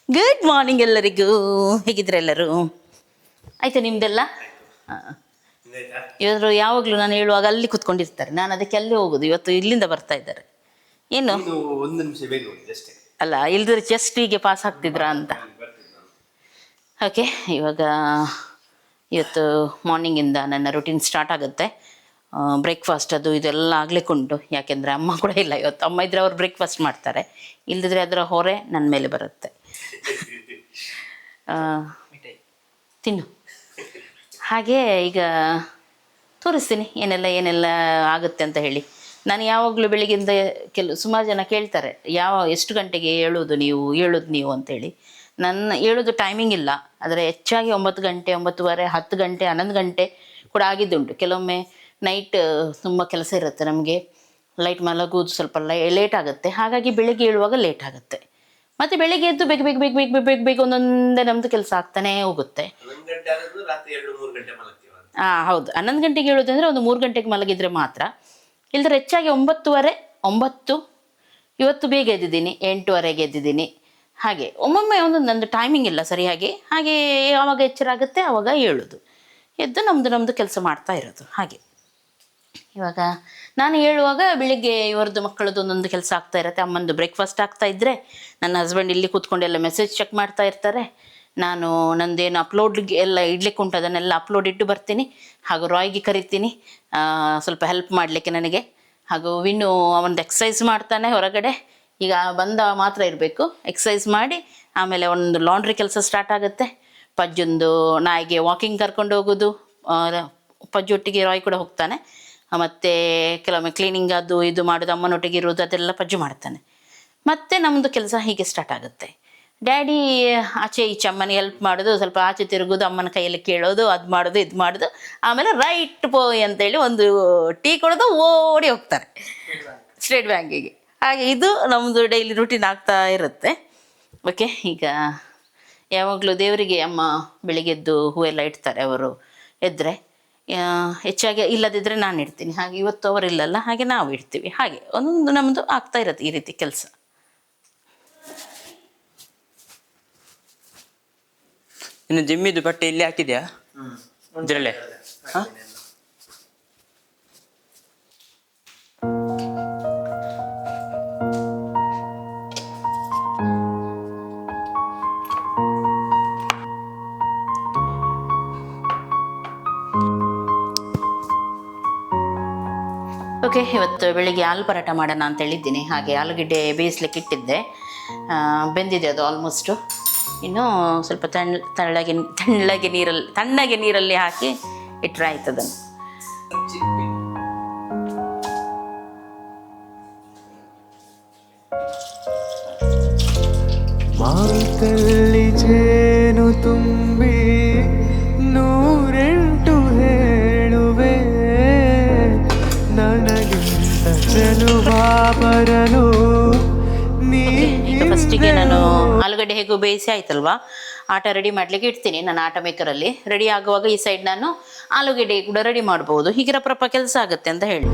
Good morning ಎಲ್ಲರಿಗೂ. ಹೇಗಿದ್ರೆ ಎಲ್ಲರೂ? ಆಯ್ತಾ ನಿಮ್ದೆಲ್ಲ? ಇವರು ಯಾವಾಗಲೂ ನಾನು ಹೇಳುವಾಗ ಅಲ್ಲಿ ಕುತ್ಕೊಂಡಿರ್ತಾರೆ, ನಾನು ಅದಕ್ಕೆ ಅಲ್ಲಿ ಹೋಗೋದು. ಇವತ್ತು ಇಲ್ಲಿಂದ ಬರ್ತಾ ಇದ್ದಾರೆ. ಏನು ಒಂದು ನಿಮಿಷ ಬೇಗ ಅಷ್ಟೇ ಅಲ್ಲ, ಇಲ್ದ್ರೆ ಜಸ್ಟ್ ಹೀಗೆ ಪಾಸ್ ಆಗ್ತಿದ್ರಾ ಅಂತ. ಓಕೆ, ಇವಾಗ ಇವತ್ತು ಮಾರ್ನಿಂಗಿಂದ ನನ್ನ ರುಟೀನ್ ಸ್ಟಾರ್ಟ್ ಆಗುತ್ತೆ. ಬ್ರೇಕ್ಫಾಸ್ಟ್ ಅದು ಇದೆಲ್ಲ ಆಗ್ಲಿಕ್ಕುಂಟು. ಯಾಕೆಂದರೆ ಅಮ್ಮ ಕೂಡ ಇಲ್ಲ ಇವತ್ತು. ಅಮ್ಮ ಇದ್ದರೆ ಅವ್ರು ಬ್ರೇಕ್ಫಾಸ್ಟ್ ಮಾಡ್ತಾರೆ, ಇಲ್ಲದಿದ್ರೆ ಅದರ ಹೊರೆ ನನ್ನ ಮೇಲೆ ಬರುತ್ತೆ. ತಿನ್ನು. ಹಾಗೆ ಈಗ ತೋರಿಸ್ತೀನಿ ಏನೆಲ್ಲ ಆಗುತ್ತೆ ಅಂತ ಹೇಳಿ. ನಾನು ಯಾವಾಗಲೂ ಬೆಳಿಗ್ಗೆಯಿಂದ ಸುಮಾರು ಜನ ಕೇಳ್ತಾರೆ, ಎಷ್ಟು ಗಂಟೆಗೆ ಹೇಳೋದು ನೀವು ಅಂತೇಳಿ. ನನ್ನ ಹೇಳೋದು ಟೈಮಿಂಗ್ ಇಲ್ಲ, ಆದರೆ ಹೆಚ್ಚಾಗಿ 9 ಗಂಟೆ, 9:30, 10 ಗಂಟೆ, 11 ಗಂಟೆ ಕೂಡ ಆಗಿದ್ದುಂಟು. ಕೆಲವೊಮ್ಮೆ ನೈಟ್ ತುಂಬ ಕೆಲಸ ಇರುತ್ತೆ ನಮಗೆ, ಲೈಟ್ ಮಲಗೋದು ಸ್ವಲ್ಪ ಲೇಟ್ ಆಗುತ್ತೆ. ಹಾಗಾಗಿ ಬೆಳಿಗ್ಗೆ ಹೇಳುವಾಗ ಲೇಟ್ ಆಗುತ್ತೆ. ಮತ್ತು ಬೆಳಿಗ್ಗೆ ಎದ್ದು ಬೇಗ ಒಂದೊಂದೇ ನಮ್ಮದು ಕೆಲಸ ಆಗ್ತಾನೇ ಹೋಗುತ್ತೆ. ಹೌದು, 11 ಗಂಟೆಗೆ ಹೇಳೋದಂದರೆ ಒಂದು 3 ಗಂಟೆಗೆ ಮಲಗಿದರೆ ಮಾತ್ರ. ಇಲ್ಲದ್ರೆ ಹೆಚ್ಚಾಗಿ 9:30, 9. ಇವತ್ತು ಬೇಗ ಎದ್ದಿದ್ದೀನಿ, 8:30ಗೆ ಎದ್ದಿದ್ದೀನಿ. ಹಾಗೆ ಒಮ್ಮೊಮ್ಮೆ ನಂದು ಟೈಮಿಂಗ್ ಇಲ್ಲ ಸರಿಯಾಗಿ. ಹಾಗೆ ಯಾವಾಗ ಎಚ್ಚರ ಆಗುತ್ತೆ ಆವಾಗ ಹೇಳೋದು, ಎದ್ದು ನಮ್ಮದು ಕೆಲಸ ಮಾಡ್ತಾ ಇರೋದು. ಹಾಗೆ ಇವಾಗ ನಾನು ಹೇಳುವಾಗ ಬೆಳಿಗ್ಗೆ ಇವರದ್ದು ಮಕ್ಕಳದ್ದು ಒಂದೊಂದು ಕೆಲಸ ಆಗ್ತಾ ಇರುತ್ತೆ. ಅಮ್ಮಂದು ಬ್ರೇಕ್ಫಾಸ್ಟ್ ಆಗ್ತಾ ಇದ್ದರೆ ನನ್ನ ಹಸ್ಬೆಂಡ್ ಇಲ್ಲಿ ಕೂತ್ಕೊಂಡೆಲ್ಲ ಮೆಸೇಜ್ ಚೆಕ್ ಮಾಡ್ತಾ ಇರ್ತಾರೆ. ನಾನು ನಂದೇನು ಅಪ್ಲೋಡ್ಗೆ ಎಲ್ಲ ಇಡ್ಲಿಕ್ಕೆ ಉಂಟು ಅದನ್ನೆಲ್ಲ ಅಪ್ಲೋಡ್ ಇಟ್ಟು ಬರ್ತೀನಿ. ಹಾಗೂ ರಾಯ್ಗೆ ಕರಿತೀನಿ ಸ್ವಲ್ಪ ಹೆಲ್ಪ್ ಮಾಡಲಿಕ್ಕೆ ನನಗೆ. ಹಾಗೂ ವಿನ್ನು ಅವನದು ಎಕ್ಸಸೈಸ್ ಮಾಡ್ತಾನೆ ಹೊರಗಡೆ. ಈಗ ಬಂದ ಮಾತ್ರ ಇರಬೇಕು, ಎಕ್ಸಸೈಸ್ ಮಾಡಿ ಆಮೇಲೆ ಒಂದು ಲಾಂಡ್ರಿ ಕೆಲಸ ಸ್ಟಾರ್ಟ್ ಆಗುತ್ತೆ. ಪಜ್ಜೊಂದು ನಾಯಿಗೆ ವಾಕಿಂಗ್ ಕರ್ಕೊಂಡು ಹೋಗೋದು, ಪಜ್ಜೊಟ್ಟಿಗೆ ರಾಯ್ ಕೂಡ ಹೋಗ್ತಾನೆ. ಮತ್ತು ಕೆಲವೊಮ್ಮೆ ಕ್ಲೀನಿಂಗ್ ಅದು ಇದು ಮಾಡೋದು, ಅಮ್ಮನೊಟ್ಟಿಗೆ ಇರೋದು, ಅದೆಲ್ಲ ಪಜ್ಜು ಮಾಡ್ತಾನೆ. ಮತ್ತು ನಮ್ಮದು ಕೆಲಸ ಹೀಗೆ ಸ್ಟಾರ್ಟ್ ಆಗುತ್ತೆ. ಡ್ಯಾಡಿ ಆಚೆ ಈಚೆ ಅಮ್ಮನಿಗೆ ಹೆಲ್ಪ್ ಮಾಡೋದು, ಸ್ವಲ್ಪ ಆಚೆ ತಿರುಗೋದು, ಅಮ್ಮನ ಕೈಯಲ್ಲಿ ಕೇಳೋದು, ಅದು ಮಾಡೋದು ಇದು ಮಾಡೋದು. ಆಮೇಲೆ ರೈಟ್ ಪೋಯ್ ಅಂತೇಳಿ ಒಂದು ಟೀ ಕೊಡೋದು, ಓಡಿ ಹೋಗ್ತಾರೆ ಸ್ಟೇಟ್ ಬ್ಯಾಂಕಿಗೆ. ಹಾಗೆ ಇದು ನಮ್ಮದು ಡೈಲಿ ರೂಟೀನ್ ಆಗ್ತಾ ಇರುತ್ತೆ. ಓಕೆ, ಈಗ ಯಾವಾಗಲೂ ದೇವರಿಗೆ ಅಮ್ಮ ಬೆಳಿಗ್ಗೆದ್ದು ಹೂವೆಲ್ಲ ಇಡ್ತಾರೆ ಅವರು ಎದ್ದರೆ. ಹೆಚ್ಚಾಗಿ ಇಲ್ಲದಿದ್ದರೆ ನಾನು ಇಡ್ತೀನಿ. ಹಾಗೆ ಇವತ್ತು ಅವರಿಲ್ಲಲ್ಲ, ಹಾಗೆ ನಾವು ಇಡ್ತೀವಿ. ಹಾಗೆ ಒಂದೊಂದು ನಮ್ಮದು ಆಗ್ತಾ ಇರುತ್ತೆ ಈ ರೀತಿ ಕೆಲಸ. ಇನ್ನು ಜಿಮ್ಮಿದು ಬಟ್ಟೆ ಇಲ್ಲಿ ಹಾಕಿದ್ಯಾ ಇದರಲ್ಲೇ? ಹಾಂ, ಓಕೆ, ಇವತ್ತು ಬೆಳಿಗ್ಗೆ ಆಲೂ ಪರಾಟ ಮಾಡೋಣ ಅಂತ ಹೇಳಿದ್ದೀನಿ. ಹಾಗೆ ಆಲೂಗಡ್ಡೆ ಬೇಯಿಸ್ಲಿಕ್ಕೆ ಇಟ್ಟಿದ್ದೆ, ಬೆಂದಿದೆ ಅದು ಆಲ್ಮೋಸ್ಟು. ಇನ್ನು ಸ್ವಲ್ಪ ತಣ್ಣಗೆ ನೀರಲ್ಲಿ ಹಾಕಿ ಇಟ್ಟರೆ ಆಯ್ತು ಅದನ್ನು. ಮಾತಲ್ಲಿ ಜೇನು ತುಂಬಿ 108 ಹೇಳುವೆ, ನನಗಿಂತ ಚೆಲುವ ಬರಲು. ಈಗ ಫಸ್ಟಿಗೆ ನಾನು ಆಲೂಗಡ್ಡೆ ಹೇಗೂ ಬೇಯಿಸಿ ಆಯ್ತಲ್ವಾ, ಆಟ ರೆಡಿ ಮಾಡಲಿಕ್ಕೆ ಇಡ್ತೀನಿ. ನಾನು ಆಟ ಮೇಕರಲ್ಲಿ ರೆಡಿ ಆಗುವಾಗ ಈ ಸೈಡ್ ನಾನು ಆಲೂಗಡ್ಡೆ ಕೂಡ ರೆಡಿ ಮಾಡ್ಬೋದು. ಹೀಗೆ ರಪ್ಪ ಕೆಲಸ ಆಗುತ್ತೆ ಅಂತ ಹೇಳಿ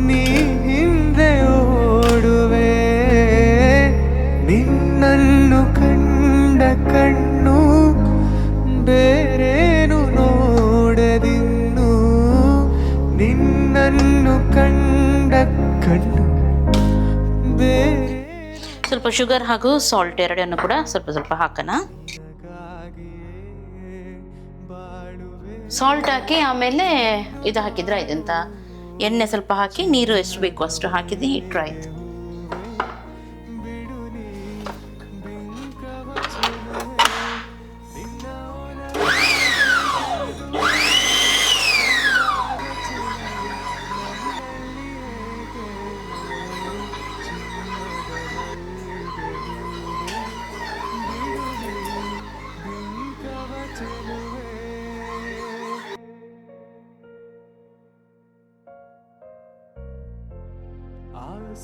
ನೀ ಹಿಂದೆ ಓಡುವೆ, ನಿನ್ನನ್ನು ಕಂಡ ಕಣ್ಣು ಬೇರೇನು ನೋಡದಿನ್ನು, ನಿನ್ನನ್ನು ಕಂಡ ಕಣ್ಣು ಬೇರೆ. ಸ್ವಲ್ಪ ಶುಗರ್ ಹಾಗೂ ಸಾಲ್ಟ್ ಎರಡನ್ನು ಕೂಡ ಸ್ವಲ್ಪ ಹಾಕೋಣ. ಸಾಲ್ಟ್ ಹಾಕಿ ಆಮೇಲೆ ಇದು ಹಾಕಿದ್ರೆ ಆಯ್ತು. ಅಂತ ಎಣ್ಣೆ ಸ್ವಲ್ಪ ಹಾಕಿ ನೀರು ಎಷ್ಟು ಬೇಕು ಅಷ್ಟು ಹಾಕಿದ್ದು ಇಟ್ಟರೆ ಆಯ್ತು.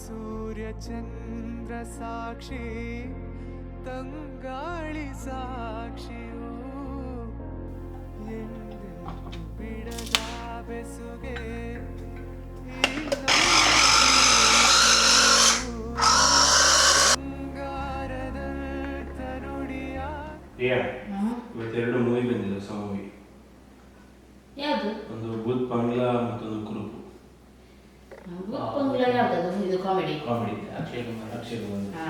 ಸೂರ್ಯ ಚಂದ್ರ ಸಾಕ್ಷಿ, ತಂಗಾಳಿ ಸಾಕ್ಷಿಯು, ಎಂದೆಂದು ಬಿಡದ ಬೆಸುಗೆ ಬಂಗಾರದ ನುಡಿಯ ಪ್ರಿಯಾ ಇವತ್ತೆರಡು ಮೂವಿ ಬಂದಿದೆ, ಹೊಸ ಮೂವಿ. ಯಾವುದು? ಒಂದು ಭೂತ್ ಬಂಗ್ಲಾ ಮತ್ತೊಂದು ಕುರುಪು. ಯಾವ್ದು? ಇದು ಕಾಮಿಡಿ. ಕಾಮಿಡಿ ಅಕ್ಷಯ್ ಕುಮಾರ್.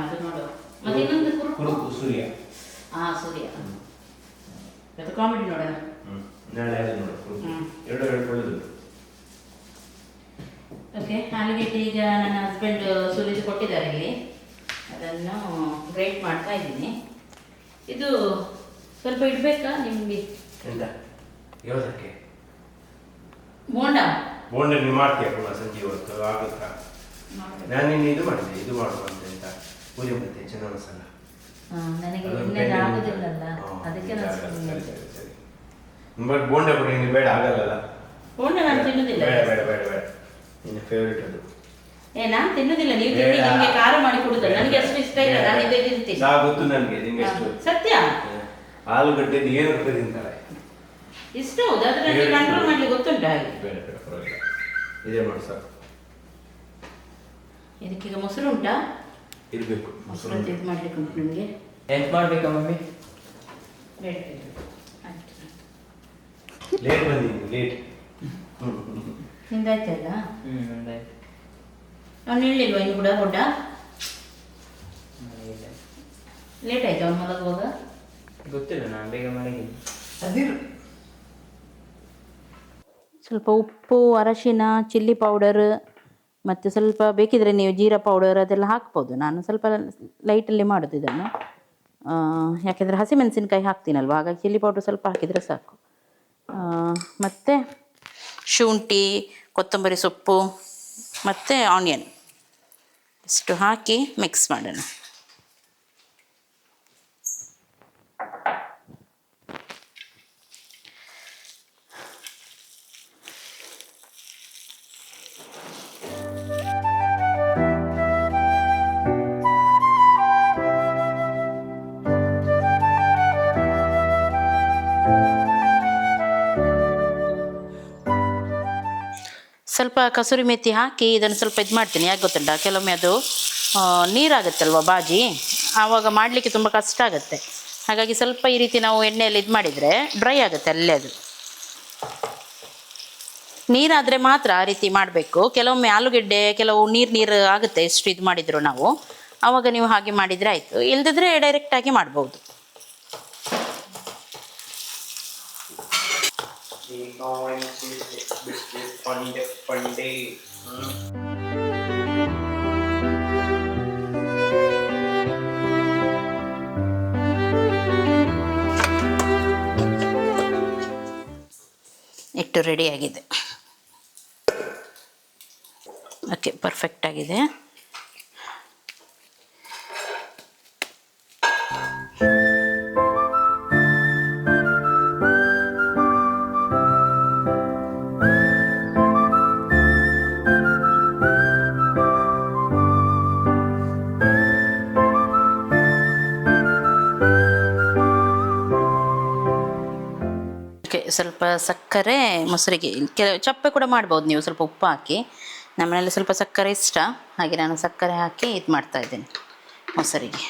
ಅದು ನೋಡುವ. ಮತ್ತೆ ಇನ್ನೊಂದು ಕುರುಪು ಸೂರ್ಯ. ಸೂರ್ಯ. ಅದು ಕಾಮಿಡಿ ನೋಡೋಣ. ನಾಳೆ ಅದು ನೋಡು ಕುರುಪು. ಎರಡು ಒಳ್ಳೆದು. ಓಕೆ, ಆಲೂಗೆಡ್ಡೆ ಈಗ ನನ್ನ ಹಸ್ಬೆಂಡ್ ಸುರಿದು ಕೊಟ್ಟಿದ್ದಾರೆ ಇಲ್ಲಿ. ಅದನ್ನು ಗ್ರೈಂಡ್ ಮಾಡ್ತಾ ಇದ್ದೀನಿ. ಇದು ಸ್ವಲ್ಪ ಇಡಬೇಕಾ ನಿಮಗೆ? ಎಂತ ಯಾವುದಕ್ಕೆ? ಬೋಂಡ ನೀವು ಮಾಡ್ತೀಯ ಪುನಃ ಸಂಜೆ ಹೊತ್ತು ಆಗುತ್ತಾ? ನಾನು ನಿನ್ನೆ ಇದು ಮಾಡಿದೆ, ಇದು ಮಾಡುವಂತೆ ಅಂತ ಪೂರಿ ಮತ್ತೆ ಚೆನ್ನ ಮಸಾಲ. ನನಗೆ ಇನ್ನೇನು ಆಗೋದಿಲ್ಲಲ್ಲ, ಅದಕ್ಕೆ ಬಟ್ ಬೋಂಡ ಕೂಡ ನಿಮಗೆ ಬೇಡ, ಆಗಲ್ಲ. ಬೋಂಡ ನಾನು ತಿನ್ನುವುದಿಲ್ಲ. ಬೇಡ ನಿನ್ನ ಫೇವ್ರೇಟ್ ಅದು. ನಾನು ತಿನ್ನುವುದಿಲ್ಲ. ನೀವು ತಿಂಡಿ ನಿಮಗೆ ಖಾರ ಮಾಡಿ ಕೊಡುದಲ್ಲ, ನನಗೆ ಅಷ್ಟು ಇಷ್ಟ ಇಲ್ಲ. ನಾನು ಇದೇ ತಿಂತೀನಿ. ಗೊತ್ತು ನನಗೆ ನಿಮ್ಗೆ ಎಷ್ಟು. ಸತ್ಯ. ಆಲೂಗಡ್ಡೆದು ಏನು ರೂಪಾಯಿ ತಿಂತಾರೆ ಇಷ್ಟ. ಹೌದು, ಆದ್ರೆ ನನಗೆ ಕಂಟ್ರೋಲ್ ಮಾಡ್ಲಿಕ್ಕೆ ಗೊತ್ತುಂಟು. ಹಾಗೆ ಬೇಡ ಪರವಾಗಿಲ್ಲ, ಇದೇ ಮಾಡಿ ಸಾಕು. ಇದಕ್ಕೀಗ ಮೊಸರು ಉಂಟಾ? ಇರಬೇಕು. ಮೊಸರು ಅಂತ ಇದು ಮಾಡ್ಲಿಕ್ಕೆ ಉಂಟು ನಿಮಗೆ. ಎಂತ ಮಾಡ್ಬೇಕಾ ಮಮ್ಮಿ? ಬೇಡ. ಲೇಟ್ ಬಂದಿದ್ದೀನಿ, ಲೇಟ್. ನಿಂದಾಯ್ತಲ್ಲ? ನಂದಾಯ್ತು. ಅವ್ನು ಹೇಳಿಲ್ವಾ ಇನ್ನು ಕೂಡ ದೊಡ್ಡ? ಲೇಟ್ ಆಯ್ತು ಅವ್ನು ಮಲಗುವಾಗ? ಗೊತ್ತಿಲ್ಲ, ನಾನು ಬೇಗ ಮಲಗಿದ್ದೆ. ಅದಿರು. ಸ್ವಲ್ಪ ಉಪ್ಪು, ಅರಶಿನ, ಚಿಲ್ಲಿ ಪೌಡರ್ ಮತ್ತು ಸ್ವಲ್ಪ ಬೇಕಿದ್ರೆ ನೀವು ಜೀರಾ ಪೌಡರ್ ಅದೆಲ್ಲ ಹಾಕ್ಬೋದು. ನಾನು ಸ್ವಲ್ಪ ಲೈಟಲ್ಲಿ ಮಾಡೋದು ಇದನ್ನು, ಯಾಕೆಂದರೆ ಹಸಿಮೆಣಸಿನ್ಕಾಯಿ ಹಾಕ್ತೀನಲ್ವ, ಹಾಗಾಗಿ ಚಿಲ್ಲಿ ಪೌಡರ್ ಸ್ವಲ್ಪ ಹಾಕಿದರೆ ಸಾಕು. ಮತ್ತು ಶುಂಠಿ, ಕೊತ್ತಂಬರಿ ಸೊಪ್ಪು ಮತ್ತು ಆನಿಯನ್ ಇಷ್ಟು ಹಾಕಿ ಮಿಕ್ಸ್ ಮಾಡೋಣ. ಸ್ವಲ್ಪ ಕಸೂರಿ ಮೆಥಿ ಹಾಕಿ ಇದನ್ನು ಸ್ವಲ್ಪ ಇದು ಮಾಡ್ತೀನಿ. ಯಾಕೆ ಗೊತ್ತುಂಟ, ಕೆಲವೊಮ್ಮೆ ಅದು ನೀರಾಗುತ್ತಲ್ವ ಬಾಜಿ, ಆವಾಗ ಮಾಡಲಿಕ್ಕೆ ತುಂಬ ಕಷ್ಟ ಆಗುತ್ತೆ. ಹಾಗಾಗಿ ಸ್ವಲ್ಪ ಈ ರೀತಿ ನಾವು ಎಣ್ಣೆಯಲ್ಲಿ ಇದು ಮಾಡಿದರೆ ಡ್ರೈ ಆಗುತ್ತೆ ಅಲ್ಲೇ. ಅದು ನೀರಾದರೆ ಮಾತ್ರ ಆ ರೀತಿ ಮಾಡಬೇಕು. ಕೆಲವೊಮ್ಮೆ ಆಲೂಗೆಡ್ಡೆ ಕೆಲವು ನೀರು ಆಗುತ್ತೆ ಎಷ್ಟು ಇದು ಮಾಡಿದ್ರು ನಾವು, ಆವಾಗ ನೀವು ಹಾಗೆ ಮಾಡಿದರೆ ಆಯಿತು. ಇಲ್ಲದಿದ್ದರೆ ಡೈರೆಕ್ಟಾಗಿ ಮಾಡ್ಬೋದು. ಇಟ್ಟು ರೆಡಿಯಾಗಿದೆ. ಓಕೆ, ಪರ್ಫೆಕ್ಟ್ ಆಗಿದೆ. ಸ್ವಲ್ಪ ಸಕ್ಕರೆ ಮೊಸರಿಗೆ ಚಪ್ಪೆ ಕೂಡ ಮಾಡ್ಬೋದು ನೀವು, ಸ್ವಲ್ಪ ಉಪ್ಪು ಹಾಕಿ. ನಮ್ಮನೇಲಿ ಸ್ವಲ್ಪ ಸಕ್ಕರೆ ಇಷ್ಟ, ಹಾಗೆ ನಾನು ಸಕ್ಕರೆ ಹಾಕಿ ಇದು ಮಾಡ್ತಾ ಇದ್ದೇನೆ ಮೊಸರಿಗೆ.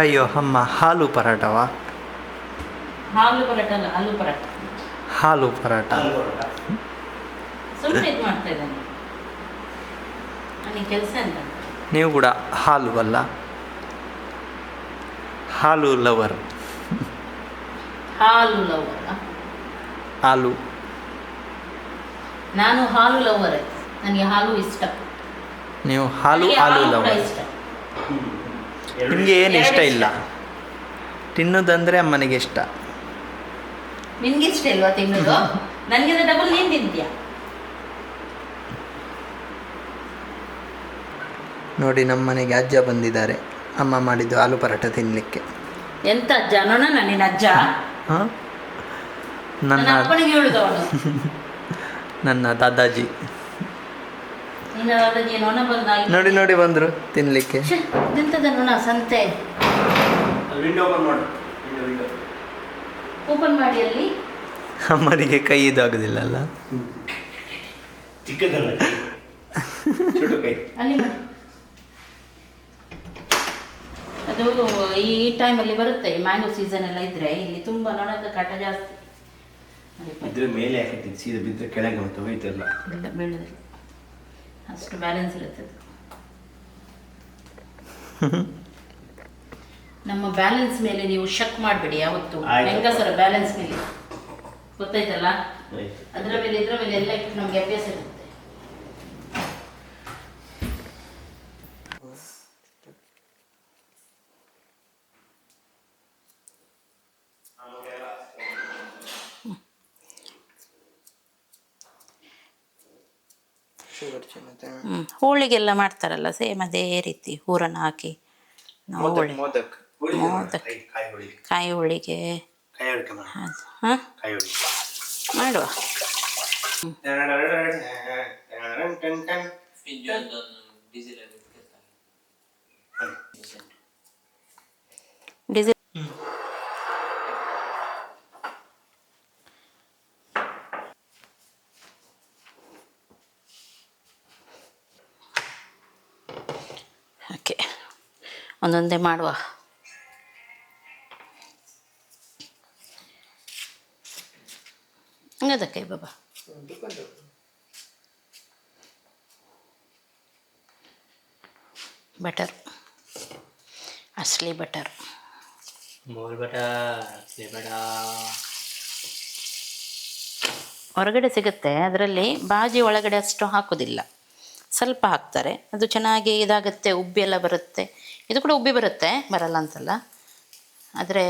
ಅಯ್ಯೋ ಅಮ್ಮ, ಹಾಲು ಪರಾಟವಾ? ಹಾಲು ಪರಾಟ ಅಲ್ಲ, ಆಲೂ ಪರಾಟ. ಹಾಲು ಪರಾಟ. ಸ್ವಲ್ಪ ಇದು ಮಾಡ್ತಾ ಇದ್ದಾನೆ ನನಗೆ ಕೆಲಸ ಅಂತ. ನೀವು ಕೂಡ ಹಾಲು ಅಲ್ಲ, ಹಾಲು ಲವರ್. ಹಾಲು ಲವರ್? ಹಾಲು. ನಾನು ಹಾಲು ಲವರ್, ನನಗೆ ಹಾಲು ಇಷ್ಟ. ನೀವು ಹಾಲು ಲವರ್. ಇಷ್ಟ. ನಿಮಗೆ ಏನು ಇಷ್ಟ ಇಲ್ಲ? ತಿನ್ನೋದಂದ್ರೆ ಅಮ್ಮನಿಗೆ ಇಷ್ಟ. ನಿನ್ಗೆ ಇಷ್ಟ ಇಲ್ವಾ ತಿನ್ನೋದು? ನನಗೆ ಡಬಲ್ ನೀನು ತಿಂತೀಯಾ? ನೋಡಿ, ನಮ್ಮ ಮನೆಗೆ ಅಜ್ಜ ಬಂದಿದ್ದಾರೆ, ಅಮ್ಮ ಮಾಡಿದ್ದು ಆಲೂ ಪರಾಟ ತಿನ್ನಲಿಕ್ಕೆ. ಎಂತ ಅಜ್ಜನೋಣ? ನಿನ್ನ ಅಜ್ಜ? ಹಾಂ, ನನ್ನ ಅಪ್ಪನಿಗೆ ಹೇಳುದು ಅವನು. ನನ್ನ ದಾದಾಜಿ. ನಿನ್ನ ದಾದಾಜಿ ನೊಣ ಬಂದ ನೋಡಿ ಬಂದರು ತಿನ್ನಲಿಕ್ಕೆ. ಎಂತದ ನೊಣ ಸಂತೆ? ವಿಂಡೋ ಓಪನ್ ಮಾಡು. ವಿಂಡೋ ಓಪನ್ ಮಾಡಿ ಅಲ್ಲಿ. ಅಮ್ಮನಿಗೆ ಕೈ ಇದಾಗೋದಿಲ್ಲ ಅಲ್ಲ. ಚಿಕ್ಕದಲ್ಲ, ಚುಟು ಕೈ. ಅಲ್ಲಿ ಮಾಡಿ. ಅದು ಈ ಟೈಮಲ್ಲಿ ಬರುತ್ತೆ, ಮ್ಯಾಂಗೋ ಸೀಸನ್ ಎಲ್ಲ ಇದ್ರೆ ಇಲ್ಲಿ ತುಂಬಾ ನೊಣದ ಕಾಟ ಜಾಸ್ತಿ. ಇದ್ರ ಮೇಲೆ ಹಾಕಿದ್ದೀನಿ, ಸೀದಾ ಬಿದ್ದರೆ ಕೆಳಗೆ ಮತ್ತೆ ಹೋಯ್ತಲ್ಲ. ಇಲ್ಲ ಬೀಳೋದಿಲ್ಲ, ಅಷ್ಟು ಬ್ಯಾಲೆನ್ಸ್ ಇರುತ್ತೆ ಅದು. ನಮ್ಮ ಬ್ಯಾಲೆನ್ಸ್ ಮೇಲೆ ನೀವು ಶಕ್ ಮಾಡಬೇಡಿ ಯಾವತ್ತು. ಆಯ್ತು. ಹೆಂಗಸರ ಬ್ಯಾಲೆನ್ಸ್ ಮೇಲೆ ಗೊತ್ತಾಯ್ತಲ್ಲ, ಆಯ್ತು. ಅದರ ಮೇಲೆ ಇದ್ರ ಮೇಲೆ ಎಲ್ಲ ಇಟ್ಟು ನಮ್ಗೆ ಅಭ್ಯಾಸ ಇರುತ್ತೆ. ಹೋಳಿಗೆಲ್ಲ ಮಾಡ್ತಾರಲ್ಲ ಸೇಮ್ ಅದೇ ರೀತಿ ಹೂರಣ ಹಾಕಿ ನಾವು ಮೋದಕ್ ಮೋದಕ್, ಕಾಯಿ ಹೋಳಿಗೆ ಹಾಂ ಮಾಡುವ. ಡೀಸೆಲ್ ಓಕೆ, ಒಂದೊಂದೇ ಮಾಡುವ. ಅದಕ್ಕೆ ಬಾಬಾ ಬಟರ್, ಅಸ್ಲಿ ಬಟರ್, ಹೊರಗಡೆ ಸಿಗುತ್ತೆ. ಅದರಲ್ಲಿ ಬಾಜಿ ಒಳಗಡೆ ಅಷ್ಟು ಹಾಕೋದಿಲ್ಲ, ಸ್ವಲ್ಪ ಹಾಕ್ತಾರೆ. ಅದು ಚೆನ್ನಾಗಿ ಇದಾಗುತ್ತೆ, ಉಬ್ಬಿ ಎಲ್ಲ ಬರುತ್ತೆ. ಇದು ಕೂಡ ಉಬ್ಬಿ ಬರುತ್ತೆ, ಬರಲ್ಲ ಅಂತಲ್ಲ. ಆದರೆ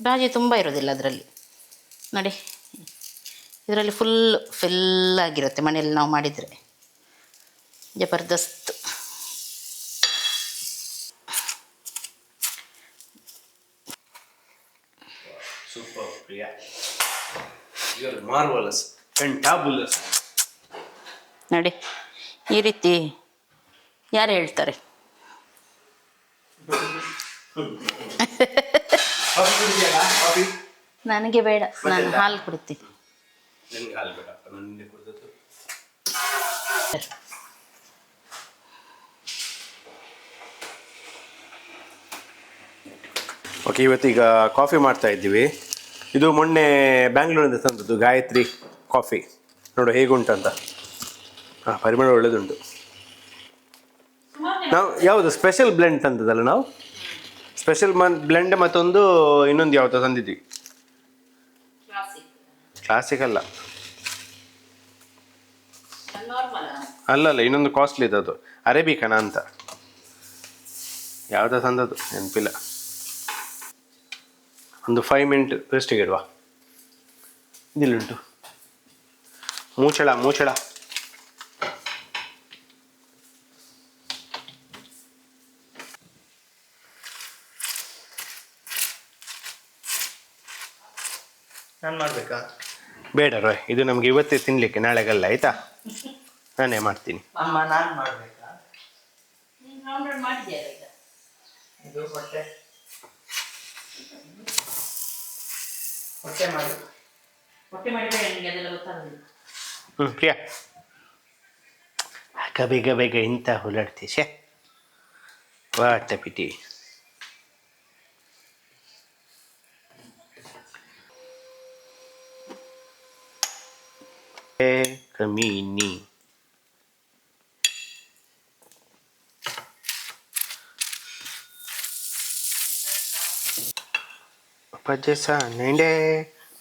ಬಾಜಿ ತುಂಬ ಇರೋದಿಲ್ಲ ಅದರಲ್ಲಿ. ನೋಡಿ, ಇದರಲ್ಲಿ ಫಿಲ್ ಆಗಿರುತ್ತೆ ಮನೆಯಲ್ಲಿ ನಾವು ಮಾಡಿದರೆ. ಜಬರ್ದಸ್ತ್. Super Priya, you are marvellous, fantabulous. ನೋಡಿ, ಈ ರೀತಿ ಯಾರು ಹೇಳ್ತಾರೆ? ನನಗೆ ಬೇಡ, ನಾನು ಹಾಲು ಕುಡಿತೀನಿ. ನನಗೆ ಹಾಲು ಬೇಡಪ್ಪ, ನಾನು ನಿನ್ನೆ ಕುಡಿದದ್ದು. ಓಕೆ, ಇವತ್ತೀಗ ಕಾಫಿ ಮಾಡ್ತಾ ಇದ್ದೀವಿ. ಇದು ಮೊನ್ನೆ ಬ್ಯಾಂಗ್ಳೂರಿಂದ ತಂದದ್ದು ಗಾಯತ್ರಿ ಕಾಫಿ. ನೋಡು ಹೇಗುಂಟಂತ. ಹಾಂ, ಪರಿಮಳ ಒಳ್ಳೆದುಂಟು. ನಾವು ಯಾವುದು ಸ್ಪೆಷಲ್ ಬ್ಲೆಂಡ್ ತಂದದಲ್ಲ ನಾವು, ಸ್ಪೆಷಲ್ ಬ್ಲೆಂಡ್ ಮತ್ತೊಂದು ಇನ್ನೊಂದು ಯಾವುದು ತಂದಿದ್ವಿ. ಕ್ಲಾಸಿಕ್ ಅಲ್ಲ, ಅಲ್ಲಲ್ಲ, ಇನ್ನೊಂದು ಕಾಸ್ಟ್ಲಿ ಇದ್ದದು ಅರೇಬಿಕನ ಅಂತ. ಯಾವುದೋ ತಂದದ್ದು ನೆನಪಿಲ್ಲ. ಒಂದು 5 ಮಿನಿಟ್ ರೆಸ್ಟಿಗೆ ಇಡುವ. ಇದಿಲ್ಲುಂಟು ಮೂಚಳ ನಾನು ಮಾಡಬೇಕಾ? ಬೇಡ ರೋಯ್, ಇದು ನಮಗೆ ಇವತ್ತೇ ತಿನ್ನಲಿಕ್ಕೆ, ನಾಳೆಗಲ್ಲ. ಆಯಿತಾ, ನಾನೇ ಮಾಡ್ತೀನಿ. ಅಮ್ಮ ನಾನು ಮಾಡಬೇಕಾ? ಇದು ಹೊಟ್ಟೆ ಮಾಡಿ ಪ್ರಿಯಾ, ಬೇಗ ಇಂಥ ಹುಲಾಡ್ತಿ. ಶೇ, ವಾಟ ಪಿಟಿ. ಕಮೀನಿ. ಪಜ್ಜಸ ನೆಂಡೆ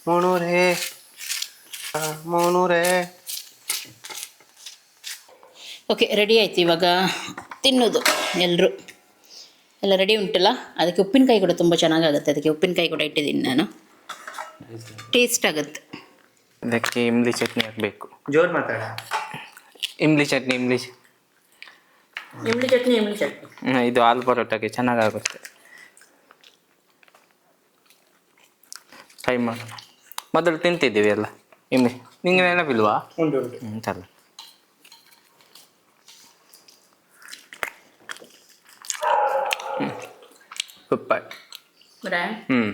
ಮುಣೂರೇ. ಓಕೆ, ರೆಡಿ ಆಯ್ತು. ಇವಾಗ ತಿನ್ನೋದು ಎಲ್ಲರೂ. ಎಲ್ಲ ರೆಡಿ ಉಂಟಲ್ಲ. ಅದಕ್ಕೆ ಉಪ್ಪಿನಕಾಯಿ ಕೂಡ ತುಂಬ ಚೆನ್ನಾಗಾಗುತ್ತೆ. ಅದಕ್ಕೆ ಉಪ್ಪಿನಕಾಯಿ ಕೂಡ ಇಟ್ಟಿದ್ದೀನಿ ನಾನು, ಟೇಸ್ಟ್ ಆಗುತ್ತೆ. ಇದಕ್ಕೆ ಇಮ್ಲಿ ಚಟ್ನಿ ಹಾಕಬೇಕು. ಜೋರು ಮಾತಾಡ. ಇಮ್ಲಿ ಚಟ್ನಿ ಇದು ಆಲೂ ಪರೋಟಕ್ಕೆ ಚೆನ್ನಾಗಾಗುತ್ತೆ. ಟ್ರೈ ಮಾಡೋಣ. ಮೊದಲು ತಿಂತಿದ್ದೀವಿ ಎಲ್ಲ ಇಮ್ಲಿ, ನಿಂಗೆ ನೆನಪಿಲ್ವಾ? ಉಂಟು. ಚಲ್ಲ. ರೂಪಾಯಿ. ಹ್ಮ್.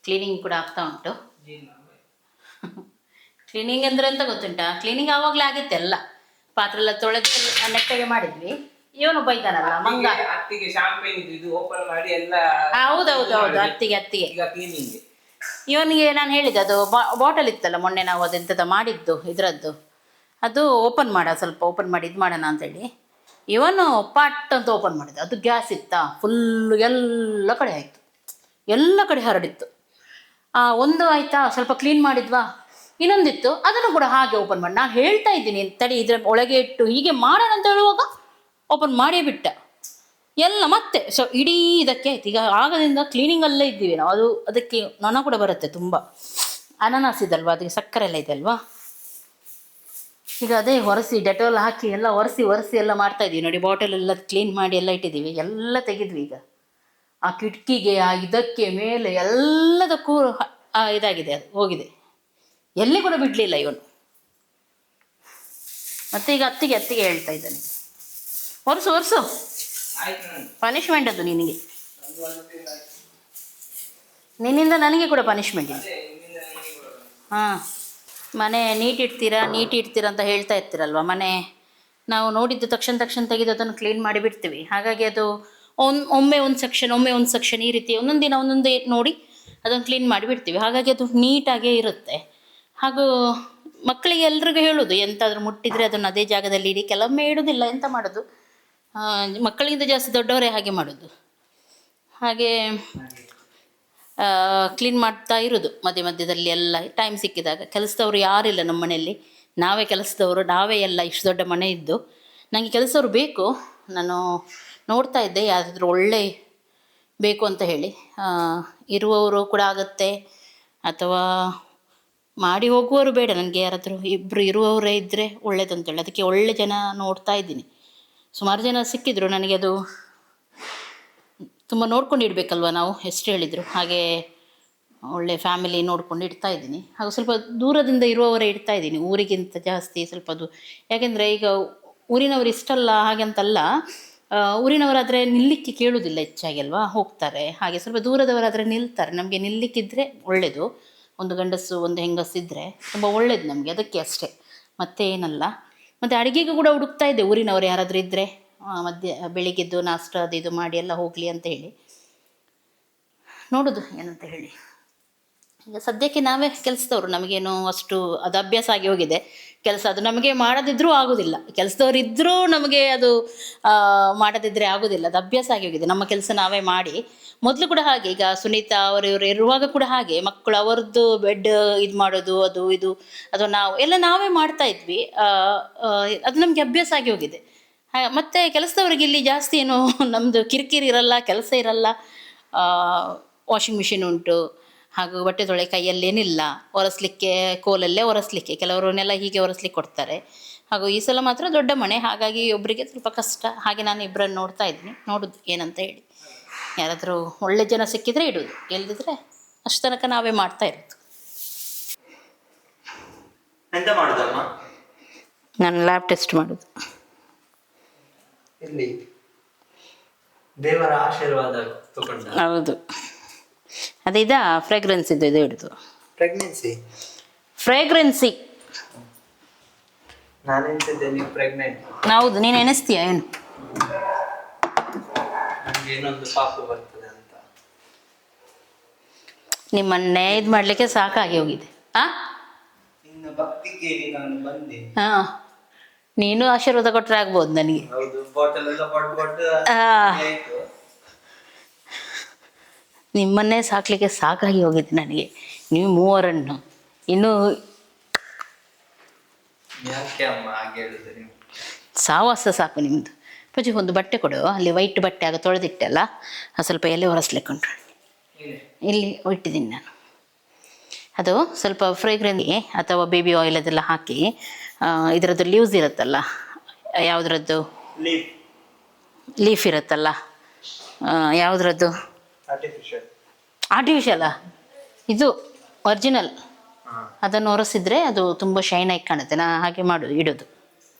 ಕ್ಲೀನಿಂಗ್ ಕೂಡ ಆಗ್ತಾ ಉಂಟು. ಕ್ಲೀನಿಂಗ್ ಅಂದ್ರೆ ಎಂತ ಗೊತ್ತುಂಟಾ, ಕ್ಲೀನಿಂಗ್ ಆವಾಗಲೇ ಆಗಿತ್ತೆ ಎಲ್ಲ, ಪಾತ್ರೆ ಎಲ್ಲ ತೊಳೆದು ನೆಟ್ಟಗೆ ಮಾಡಿದ್ವಿ. ಇವನು ಬೈತಾನಲ್ಲ ಮಂಗ. ಅತ್ತಿಗೆ ಶಾಂಪೇನ್ ಇದು ಓಪನ್ ಮಾಡಿ ಎಲ್ಲ. ಹೌದೌದು, ಅತ್ತಿಗೆ ಈಗ ಕ್ಲೀನಿಂಗ್. ಇವನಿಗೆ ನಾನು ಹೇಳಿದೆ, ಅದು ಬಾಟಲ್ ಇತ್ತಲ್ಲ ಮೊನ್ನೆ ನಾವು ಅದೆಂಥದ್ದು ಮಾಡಿದ್ದು ಇದರದ್ದು, ಅದು ಓಪನ್ ಸ್ವಲ್ಪ ಓಪನ್ ಮಾಡಿ ಇದು ಮಾಡೋಣ ಅಂತೇಳಿ ಇವನು ಪಾಟ್ ಅಂತ ಓಪನ್ ಮಾಡಿದ. ಅದು ಗ್ಯಾಸ್ ಇತ್ತಾ, ಫುಲ್ಲು ಎಲ್ಲ ಕಡೆ ಆಯಿತು, ಎಲ್ಲ ಕಡೆ ಹರಡಿತ್ತು. ಒಂದು ಆಯಿತಾ, ಸ್ವಲ್ಪ ಕ್ಲೀನ್ ಮಾಡಿದ್ವಾ, ಇನ್ನೊಂದಿತ್ತು ಅದನ್ನು ಕೂಡ ಹಾಗೆ ಓಪನ್ ಮಾಡಿ. ನಾನು ಹೇಳ್ತಾ ಇದ್ದೀನಿ ತಡಿ ಇದ್ರ ಒಳಗೆ ಇಟ್ಟು ಹೀಗೆ ಮಾಡೋಣ ಅಂತ ಹೇಳುವಾಗ ಓಪನ್ ಮಾಡೇ ಬಿಟ್ಟ ಎಲ್ಲ ಮತ್ತೆ. ಸೊ ಇಡೀ ಇದಕ್ಕೆ ಆಯ್ತು. ಈಗ ಆಗದಿಂದ ಕ್ಲೀನಿಂಗಲ್ಲೇ ಇದ್ದೀವಿ ನಾವು. ಅದಕ್ಕೆ ನೊಣ ಕೂಡ ಬರುತ್ತೆ ತುಂಬ. ಅನಾನಸ್ ಇದಲ್ವಾ, ಅದಕ್ಕೆ ಸಕ್ಕರೆ ಎಲ್ಲ ಇದೆ ಅಲ್ವಾ. ಈಗ ಅದೇ ಒರೆಸಿ ಡೆಟೋಲ್ ಹಾಕಿ ಎಲ್ಲ ಒರೆಸಿ ಎಲ್ಲ ಮಾಡ್ತಾ ಇದ್ದೀವಿ ನೋಡಿ. ಬಾಟಲ್ ಎಲ್ಲ ಕ್ಲೀನ್ ಮಾಡಿ ಎಲ್ಲ ಇಟ್ಟಿದ್ದೀವಿ, ಎಲ್ಲ ತೆಗೆದ್ವಿ. ಈಗ ಆ ಕಿಟಕಿಗೆ ಆ ಇದಕ್ಕೆ ಮೇಲೆ ಎಲ್ಲದಕ್ಕೂ ಇದಾಗಿದೆ, ಅದು ಹೋಗಿದೆ, ಎಲ್ಲಿ ಕೂಡ ಬಿಡಲಿಲ್ಲ ಇವನು. ಮತ್ತೆ ಈಗ ಅತ್ತಿಗೆ ಹೇಳ್ತಾ ಇದ್ದಾನೆ, ಒರೆಸು ಪನಿಷ್ಮೆಂಟ್ ಅದು ನಿನಗೆ, ನಿನ್ನಿಂದ ನನಗೆ ಕೂಡ ಪನಿಷ್ಮೆಂಟ್ ಇದೆ. ಹಾಂ, ಮನೆ ನೀಟ್ ಇಡ್ತೀರಾ ಅಂತ ಹೇಳ್ತಾ ಇರ್ತೀರಲ್ವ. ಮನೆ ನಾವು ನೋಡಿದ್ದು ತಕ್ಷಣ ತೆಗೆದು ಅದನ್ನು ಕ್ಲೀನ್ ಮಾಡಿ ಬಿಡ್ತೀವಿ. ಹಾಗಾಗಿ ಅದು ಒಮ್ಮೆ ಒಂದು ಸೆಕ್ಷನ್ ಈ ರೀತಿ ಒಂದೊಂದು ದಿನ ಒಂದೊಂದೇ ನೋಡಿ ಅದನ್ನು ಕ್ಲೀನ್ ಮಾಡಿ ಬಿಡ್ತೀವಿ. ಹಾಗಾಗಿ ಅದು ನೀಟಾಗೇ ಇರುತ್ತೆ. ಹಾಗೂ ಮಕ್ಕಳಿಗೆ ಎಲ್ರಿಗೂ ಹೇಳೋದು, ಎಂತಾದರೂ ಮುಟ್ಟಿದರೆ ಅದನ್ನು ಅದೇ ಜಾಗದಲ್ಲಿ ಇಡಿ. ಕೆಲವೊಮ್ಮೆ ಇಡೋದಿಲ್ಲ, ಎಂತ ಮಾಡೋದು, ಮಕ್ಕಳಿಗಿಂತ ಜಾಸ್ತಿ ದೊಡ್ಡವರೇ ಹಾಗೆ ಮಾಡೋದು. ಹಾಗೆ ಕ್ಲೀನ್ ಮಾಡ್ತಾ ಇರೋದು ಮಧ್ಯದಲ್ಲಿ ಎಲ್ಲ ಟೈಮ್ ಸಿಕ್ಕಿದಾಗ. ಕೆಲಸದವರು ಯಾರಿಲ್ಲ ನಮ್ಮ ಮನೆಯಲ್ಲಿ, ನಾವೇ ಕೆಲಸದವರು, ನಾವೇ ಎಲ್ಲ. ಇಷ್ಟು ದೊಡ್ಡ ಮನೆ ಇದ್ದು ನನಗೆ ಕೆಲಸವರು ಬೇಕು. ನಾನು ನೋಡ್ತಾ ಇದ್ದೆ ಯಾರಾದರೂ ಒಳ್ಳೆ ಬೇಕು ಅಂತ ಹೇಳಿ. ಇರುವವರು ಕೂಡ ಆಗುತ್ತೆ, ಅಥವಾ ಮಾಡಿ ಹೋಗುವವರು ಬೇಡ. ನನಗೆ ಯಾರಾದರೂ ಇಬ್ಬರು ಇರುವವರೇ ಇದ್ದರೆ ಒಳ್ಳೇದು ಅಂತೇಳಿ ಅದಕ್ಕೆ ಒಳ್ಳೆ ಜನ ನೋಡ್ತಾ ಇದ್ದೀನಿ. ಸುಮಾರು ಜನ ಸಿಕ್ಕಿದ್ರು ನನಗೆ. ಅದು ತುಂಬ ನೋಡ್ಕೊಂಡು ಇಡಬೇಕಲ್ವ ನಾವು, ಎಷ್ಟು ಹೇಳಿದರು. ಹಾಗೆ ಒಳ್ಳೆ ಫ್ಯಾಮಿಲಿ ನೋಡ್ಕೊಂಡು ಇಡ್ತಾ ಇದ್ದೀನಿ. ಹಾಗೂ ಸ್ವಲ್ಪ ದೂರದಿಂದ ಇರುವವರೇ ಇಡ್ತಾ ಇದ್ದೀನಿ, ಊರಿಗಿಂತ ಜಾಸ್ತಿ ಸ್ವಲ್ಪ ಅದು. ಯಾಕೆಂದರೆ ಈಗ ಊರಿನವರು ಇಷ್ಟಲ್ಲ ಹಾಗೆಂತಲ್ಲ, ಊರಿನವರಾದರೆ ನಿಲ್ಲಿಕ್ಕೆ ಕೇಳುವುದಿಲ್ಲ ಹೆಚ್ಚಾಗಿ ಅಲ್ವಾ, ಹೋಗ್ತಾರೆ. ಹಾಗೆ ಸ್ವಲ್ಪ ದೂರದವರಾದರೆ ನಿಲ್ತಾರೆ. ನಮಗೆ ನಿಲ್ಲಿಕ್ಕಿದ್ರೆ ಒಳ್ಳೆಯದು. ಒಂದು ಗಂಡಸು ಒಂದು ಹೆಂಗಸಿದ್ರೆ ತುಂಬ ಒಳ್ಳೇದು ನಮಗೆ, ಅದಕ್ಕೆ ಅಷ್ಟೇ, ಮತ್ತೆ ಏನಲ್ಲ. ಮತ್ತು ಅಡುಗೆಗೂ ಕೂಡ ಹುಡುಕ್ತಾ ಇದ್ದೆ, ಊರಿನವರು ಯಾರಾದರೂ ಇದ್ದರೆ ಬೆಳಿಗ್ಗೆದ್ದು ನಾಷ್ಟ ಅದು ಇದು ಮಾಡಿ ಎಲ್ಲ ಹೋಗಲಿ ಅಂತ ಹೇಳಿ. ನೋಡೋದು ಏನಂತ ಹೇಳಿ. ಈಗ ಸದ್ಯಕ್ಕೆ ನಾವೇ ಕೆಲಸದವರು, ನಮಗೇನು ಅಷ್ಟು ಅದು ಅಭ್ಯಾಸ ಆಗಿ ಹೋಗಿದೆ ಕೆಲಸ. ಅದು ನಮಗೆ ಮಾಡದಿದ್ದರೂ ಆಗೋದಿಲ್ಲ, ಕೆಲಸದವ್ರು ಇದ್ದರೂ ನಮಗೆ ಅದು ಮಾಡದಿದ್ದರೆ ಆಗೋದಿಲ್ಲ. ಅದು ಅಭ್ಯಾಸ ಆಗಿ ಹೋಗಿದೆ, ನಮ್ಮ ಕೆಲಸ ನಾವೇ ಮಾಡಿ. ಮೊದಲು ಕೂಡ ಹಾಗೆ, ಈಗ ಸುನೀತಾ ಇವರು ಇರುವಾಗ ಕೂಡ ಹಾಗೆ, ಮಕ್ಕಳು ಅವರದ್ದು ಬೆಡ್ ಇದು ಮಾಡೋದು ಅದು ಇದು ಅಥವಾ ನಾವೇ ಮಾಡ್ತಾ ಇದ್ವಿ. ಅದು ನಮಗೆ ಅಭ್ಯಾಸ ಆಗಿ ಹೋಗಿದೆ. ಮತ್ತು ಕೆಲಸದವ್ರಿಗೆ ಇಲ್ಲಿ ಜಾಸ್ತಿ ಏನು ನಮ್ಮದು ಕಿರಿಕಿರಿ ಇರಲ್ಲ, ಕೆಲಸ ಇರಲ್ಲ. ವಾಷಿಂಗ್ ಮಿಷಿನ್ ಉಂಟು, ಹಾಗೂ ಬಟ್ಟೆ ತೊಳೆ ಕೈಯಲ್ಲೇನಿಲ್ಲ, ಒರೆಸ್ಲಿಕ್ಕೆ ಕೋಲಲ್ಲೇ ಒರೆಸ್ಲಿಕ್ಕೆ, ಕೆಲವರನ್ನೆಲ್ಲ ಹೀಗೆ ಒರೆಸ್ಲಿಕ್ಕೆ ಕೊಡ್ತಾರೆ. ಹಾಗೂ ಈ ಸಲ ಮಾತ್ರ ದೊಡ್ಡ ಮನೆ, ಹಾಗಾಗಿ ಒಬ್ಬರಿಗೆ ಸ್ವಲ್ಪ ಕಷ್ಟ. ಹಾಗೆ ನಾನು ಇಬ್ಬರನ್ನು ನೋಡ್ತಾ ಇದ್ದೀನಿ, ನೋಡೋದು ಏನಂತ ಹೇಳಿ. ಯಾರಾದರೂ ಒಳ್ಳೆ ಜನ ಸಿಕ್ಕಿದರೆ ಇಡೋದು, ಎಲ್ದಿದ್ರೆ ಅಷ್ಟು ತನಕ ನಾವೇ ಮಾಡ್ತಾ ಇರೋದು. ಎಂತ ಮಾಡೋದಮ್ಮ? ನಾನು ಲ್ಯಾಬ್ ಟೆಸ್ಟ್ ಮಾಡೋದು. ಇಲ್ಲಿ ದೇವರ ಆಶೀರ್ವಾದ ತಗೊಂಡ. ಹೌದು, ಅದಿದ ಫ್ರೇಗ್ರೆನ್ಸ್ ಇದು ಹಿಡಿದು. ಫ್ರೇಗ್ರೆನ್ಸಿ ನಾನು ಎನಿಸಿದ್ದೆ ನೀವು ಪ್ರೆಗ್ನೆಂಟ್. ಹೌದು, ನೀನು ಎನಿಸ್ತೀಯ ಏನು? ನನಗೆ ಏನೊಂದು ಪಾಪು ಬರ್ತದೆ ಅಂತ. ನಿಮ್ಮನ್ನೇ ಇದು ಮಾಡಲಿಕ್ಕೆ ಸಾಕಾಗಿ ಹೋಗಿದೆ. ಇನ್ನು ಭಕ್ತಿ ಕೇಳಿ ನಾನು ಬಂದೆ. ಹಾಂ, ನೀನು ಆಶೀರ್ವಾದ ಕೊಟ್ಟರೆ ಆಗ್ಬೋದು ನನಗೆ. ಹೌದು, ಬಾಟಲ್ ಎಲ್ಲ ಕೊಟ್ಟು ನಿಮ್ಮನ್ನೇ ಸಾಕಲಿಕ್ಕೆ ಸಾಕಾಗಿ ಹೋಗಿದೆ ನನಗೆ, ನೀವು ಮೂವರನ್ನು. ಇನ್ನು ಯಾಕೆ ಅಮ್ಮ ಹಾಗೆ ಹೇಳಿದ್ರೆ ನೀವು? ಸಾವಾಸ ಸಾಕು ನಿಮ್ಮದು. ಪೂಜೆ ಒಂದು ಬಟ್ಟೆ ಕೊಡು, ಅಲ್ಲಿ ವೈಟ್ ಬಟ್ಟೆ ಆಗ ತೊಳೆದಿಟ್ಟೆಲ್ಲ, ಸ್ವಲ್ಪ ಎಲೆ ಒರೆಸ್ಲಿಕ್ಕೆ ಉಂಟು. ಇಲ್ಲಿ ಇಟ್ಟಿದ್ದೀನಿ ನಾನು. ಅದು ಸ್ವಲ್ಪ ಫ್ರೇಗ್ರೆನ್ಸ್ಗೆ ಅಥವಾ ಬೇಬಿ ಆಯಿಲ್ ಅದೆಲ್ಲ ಹಾಕಿ, ಇದರದ್ದು ಲೀವ್ಸ್ ಇರುತ್ತಲ್ಲ, ಯಾವುದ್ರದ್ದು ಲೀಫ್ ಇರುತ್ತಲ್ಲ, ಯಾವುದ್ರದ್ದು ಆರ್ಟಿಫಿಷಿಯಲ್ಲ, ಇದು ಒರಿಜಿನಲ್. ಅದನ್ನು ಒರೆಸಿದ್ರೆ ಅದು ತುಂಬ ಶೈನಾಗಿ ಕಾಣುತ್ತೆ. ನಾ ಹಾಗೆ ಇಡೋದು,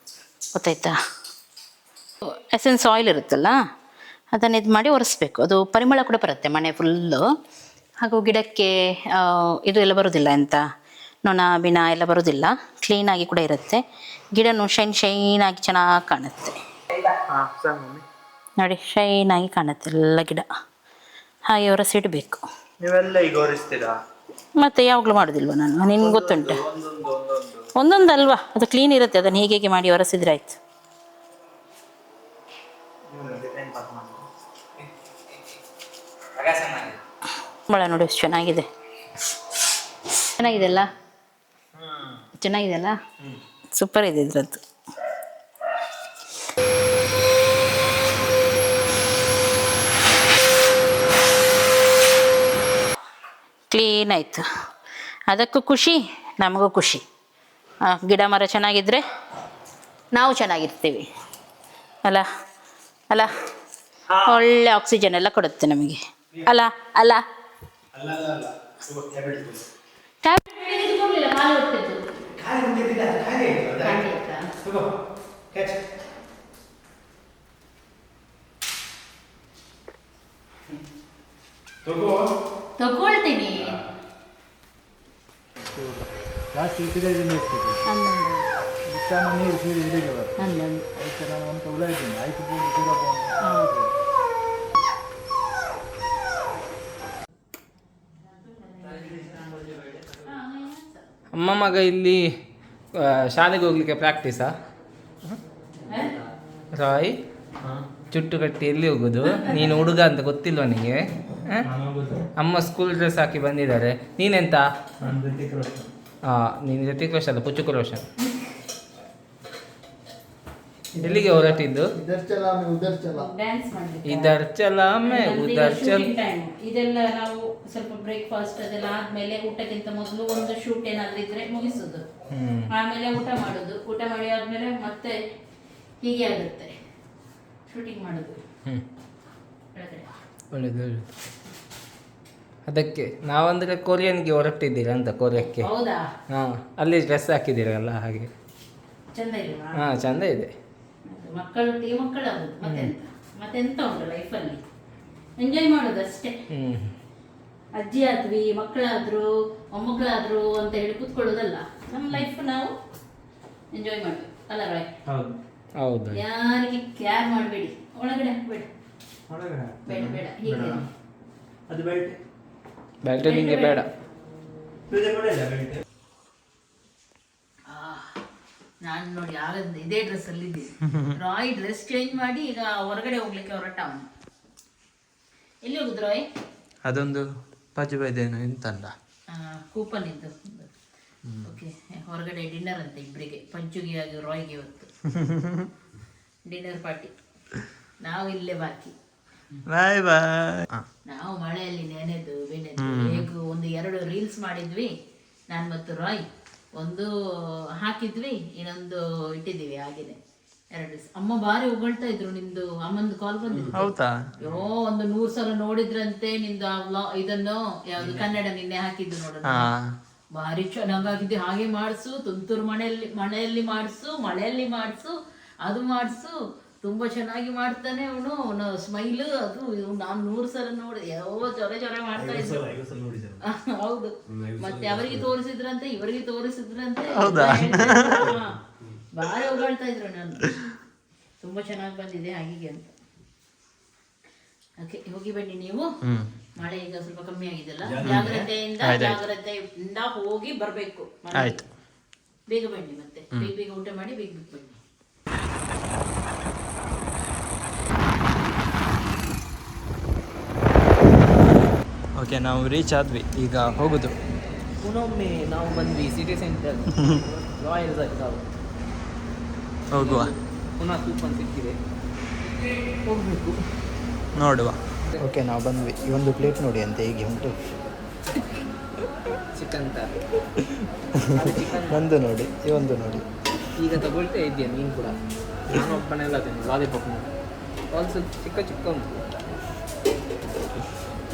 ಗೊತ್ತಾಯ್ತಾ? ಎಸೆನ್ಸ್ ಆಯಿಲ್ ಇರುತ್ತಲ್ಲ, ಅದನ್ನು ಇದು ಮಾಡಿ ಒರೆಸ್ಬೇಕು. ಅದು ಪರಿಮಳ ಕೂಡ ಬರುತ್ತೆ ಮನೆ ಫುಲ್ಲು. ಹಾಗೂ ಗಿಡಕ್ಕೆ ಇದು ಎಲ್ಲ ಬರೋದಿಲ್ಲ, ಎಂತ ನೊಣ ಬಿಣ ಎಲ್ಲ ಬರೋದಿಲ್ಲ. ಕ್ಲೀನಾಗಿ ಕೂಡ ಇರುತ್ತೆ. ಗಿಡನೂ ಶೈನಾಗಿ ಚೆನ್ನಾಗಿ ಕಾಣುತ್ತೆ ನೋಡಿ, ಶೈನಾಗಿ ಕಾಣುತ್ತೆ ಎಲ್ಲ ಗಿಡ. ಹಾಗೆ ಒರೆಸಿಡಬೇಕು. ನೀವೆಲ್ಲ ಈಗ ಒರೆಸ್ತೀರಾ? ಮತ್ತೆ ಯಾವಾಗಲೂ ಮಾಡೋದಿಲ್ವ ನಾನು? ನಿನ್ಗೆ ಗೊತ್ತುಂಟು, ಒಂದೊಂದು ಅಲ್ವಾ, ಅದು ಕ್ಲೀನ್ ಇರುತ್ತೆ. ಅದನ್ನು ಹೀಗೆ ಮಾಡಿ ಒರೆಸಿದ್ರೆ ಆಯ್ತು. ಬಳ ನೋಡಿ ಎಷ್ಟು ಚೆನ್ನಾಗಿದೆ. ಚೆನ್ನಾಗಿದೆ ಅಲ್ಲ? ಚೆನ್ನಾಗಿದೆ ಅಲ್ಲ? ಸೂಪರ್ ಇದೆ ಇದ್ರದ್ದು. ಕ್ಲೀನ್ ಆಯಿತು. ಅದಕ್ಕೂ ಖುಷಿ, ನಮಗೂ ಖುಷಿ. ಗಿಡ ಮರ ಚೆನ್ನಾಗಿದ್ದರೆ ನಾವು ಚೆನ್ನಾಗಿರ್ತೀವಿ ಅಲ್ಲ? ಅಲ್ಲ, ಒಳ್ಳೆ ಆಕ್ಸಿಜನ್ ಎಲ್ಲ ಕೊಡುತ್ತೆ ನಮಗೆ ಅಲ್ಲ? ಅಲ್ಲ, ತಗೊಳ್ತೀನಿ. ಜಾಸ್ತಿ ನೀರು ಅಂತ ಉಳಿದ್ದೀನಿ ಆಯ್ತು. ಅಮ್ಮ ಮಗ ಇಲ್ಲಿ ಶಾಲೆಗೆ ಹೋಗ್ಲಿಕ್ಕೆ ಪ್ರಾಕ್ಟೀಸಾ? ರಾಯ್, ಚುಟ್ಟು ಕಟ್ಟಿ ಎಲ್ಲಿ ಹೋಗೋದು? ನೀನು ಹುಡುಗ ಅಂತ ಗೊತ್ತಿಲ್ವ ನಿನಗೆ? ಅಮ್ಮ ಸ್ಕೂಲ್ ಡ್ರೆಸ್ ಹಾಕಿ ಬಂದಿದ್ದಾರೆ. ನೀನೆಂತ? ನೀನು ಋತಿಕ್ ರೋಷನ್ ಅಲ್ಲ, ಪುಚ್ಚುಕು ರೋಷನ್. ಎಲ್ಲಿಗೆ ಹೊರಟಿದ್ದು? ಇದರ್ ಚಲಾಮೆ ಉದರ್ ಚಲ್. ಇದೆಲ್ಲ ನಾವು ಸ್ವಲ್ಪ ಬ್ರೇಕ್ಫಾಸ್ಟ್ ಅದೆಲ್ಲ ಆದ್ಮೇಲೆ ಊಟಕ್ಕಿಂತ ಮೊದಲು ಒಂದು ಶೂಟ್ ಏನಾದ್ರೂ ಇದ್ರೆ ಮುಗಿಸೋದು, ಆಮೇಲೆ ಊಟ ಮಾಡೋದು. ಊಟ ಮಾಡಿ ಆದ್ಮೇಲೆ ಮತ್ತೆ ಹೀಗೆ ಆಗುತ್ತೆ ಶೂಟಿಂಗ್ ಮಾಡೋದು. ಒಳ್ಳೆದು. ಅದಕ್ಕೆ ನಾವಂದ್ರೆ ಕೊರಿಯನ್ಗೆ ಹೊರಟಿದ್ದೀರಾ ಅಂತ, ಕೊರಿಯಕ್ಕೆ. ಹೌದಾ? ಹಾಂ, ಅಲ್ಲಿ ಡ್ರೆಸ್ ಹಾಕಿದ್ದೀರಲ್ಲ ಹಾಗೆ. ಚಂದ ಇಲ್ವಾ? ಹಾಂ, ಚಂದ ಇದೆ. ಮಕ್ಕಳೊಟ್ಟಿಗೆ ಮಕ್ಕಳಾಗೋದು ಮತ್ತೆಂತ ಉಂಟು ಲೈಫಲ್ಲಿ, ಎಂಜಾಯ್ ಮಾಡೋದು ಅಷ್ಟೇ. ಅಜ್ಜಿ ಆದ್ವಿ, ಮಕ್ಕಳಾದ್ರು, ಮೊಮ್ಮಕ್ಕಳಾದ್ರು ಅಂತ ಹೇಳಿ ಕೂತ್ಕೊಳ್ಳೋದಲ್ಲ. ನಮ್ಮ ಲೈಫ್ ನಾವು ಎಂಜಾಯ್ ಮಾಡ್ಬೇಕು ಅಲ್ಲ ರಾಯ್? ಹೌದು. ಯಾರಿಗೆ ಕೇರ್ ಮಾಡಬೇಡಿ, ಒಳಗಡೆ ಹಾಕ್ಬೇಡಿ. ಬೇಡ ಬೇಡ, ಹೀಗೆ ಅದು ಬೆಲ್ಟ್ ಬೆಲ್ಟ್ ನಿಂಗೆ ಬೇಡ. ನಾನು ನೋಡಿ ಆಗ ಇದೇ ಡ್ರೆಸ್ ಅಲ್ಲಿ ಇದ್ದೀನಿ. ರಾಯ್ ಡ್ರೆಸ್ ಚೇಂಜ್ ಮಾಡಿ ಈಗ ಹೊರಗಡೆ ಹೋಗ್ಲಿಕ್ಕೆ ಹೊರಟ ಅವನು. ಎಲ್ಲಿ ಹೋಗುದು ರಾಯ್? ಅದೊಂದು ಪಜಬೈದೇನು ಎಂತಲ್ಲ ಕೂಪನ್ ಇದ್ದು. ಓಕೆ, ಹೊರಗಡೆ ಡಿನ್ನರ್ ಅಂತ ಇಬ್ಬರಿಗೆ, ಪಂಚುಗೆ ಆಗಿ ರಾಯ್ಗೆ ಇವತ್ತು ಡಿನ್ನರ್ ಪಾರ್ಟಿ. ನಾವು ಇಲ್ಲೇ ಬಾಕಿ. ಬಾಯ್ ಬಾಯ್. ನಾವು ಮಳೆಯಲ್ಲಿ ನೆನೆದು ಹೇಗೂ 1-2 ರೀಲ್ಸ್ ಮಾಡಿದ್ವಿ ನಾನು ಮತ್ತು ರಾಯ್. ಒಂದು ಹಾಕಿದ್ವಿ, ಇನ್ನೊಂದು ಇಟ್ಟಿದ್ದೀವಿ ಹಾಗೇನೆ. 2 ದಿವಸ ಅಮ್ಮ ಭಾರಿ ಹೊಗಳ್ತಾ ಇದ್ರು. ನಿಂದು ಅಮ್ಮಂದು ಕಾಲ್ ಬಂದಿತ್ತು. ಹೌದಾ? ಅಯ್ಯೋ, 100 ಸಲ ನೋಡಿದ್ರಂತೆ ನಿಂದು ಇದನ್ನು, ಯಾವ್ದು ಕನ್ನಡ ನಿನ್ನೆ ಹಾಕಿದ್ದು ನೋಡೋಣ. ಭಾರಿ ಚೆನ್ನಾಗಾಗಿದೆ, ಹಾಗೆ ಮಾಡಿಸು, ತುಂತುರು ಮಳೆಯಲ್ಲಿ ಮಾಡಿಸು, ಮಳೆಯಲ್ಲಿ ಮಾಡಿಸು, ಅದು ಮಾಡಿಸು, ತುಂಬಾ ಚೆನ್ನಾಗಿ ಮಾಡ್ತಾನೆ ಅವನು ಸ್ಮೈಲ್. ಅದು ನಾನು 100 ಸಲ ನೋಡಿ ಚೊರೆ ಮಾಡ್ತಾ ಇದ್ರು. ಹೌದು, ಮತ್ತೆ ಅವರಿಗೆ ತೋರಿಸಿದ್ರಂತೆ, ಇವರಿಗೆ ತೋರಿಸಿದ್ರಂತೆ. ಭಾರಿ ಹೊಗಳ್ತಾ ಇದ್ರು ನಾನು, ತುಂಬಾ ಚೆನ್ನಾಗಿ ಬಂದಿದೆ ಹಾಗೆ ಅಂತ. ಓಕೆ, ಹೋಗಿ ಬನ್ನಿ ನೀವು. ಮಳೆ ಈಗ ಸ್ವಲ್ಪ ಕಮ್ಮಿ ಆಗಿದೆಲ್ಲ, ಜಾಗ್ರತೆಯಿಂದ ಹೋಗಿ ಬರ್ಬೇಕು. ಬೇಗ ಬನ್ನಿ, ಮತ್ತೆ ಬೇಗ ಊಟ ಮಾಡಿ ಬೇಗ ಬನ್ನಿ. ಓಕೆ, ನಾವು ರೀಚ್ ಆದ್ವಿ, ಈಗ ಹೋಗುದು. ಪುನೊಮ್ಮೆ ನಾವು ಬಂದ್ವಿ ಸಿಟಿ ಸೆಂಟರ್ ರಾಯಲ್ ನಾವು ಹೋಗುವ. ಪುನಃ ಕೂಪನ್ ಸಿಕ್ಕಿದೆ, ಹೋಗ್ಬೇಕು, ನೋಡುವ. ಓಕೆ, ನಾವು ಬಂದ್ವಿ. ಈ ಒಂದು ಪ್ಲೇಟ್ ನೋಡಿ ಅಂತ ಹೇಗೆ ಉಂಟು. ಚಿಕನ್ ತರ ಒಂದು ನೋಡಿ, ಈ ಒಂದು ನೋಡಿ. ಈಗ ತಗೊಳ್ತಾ ಇದ್ದೀಯ ನೀನು ಕೂಡ. ನಾನು ಒಬ್ಬನೆಲ್ಲ ತಿನ್ನು ಲಾಲಿಪಾಪ್ ಬಾಲ್ಸ್ ಚಿಕ್ಕ ಚಿಕ್ಕ ಉಂಟು.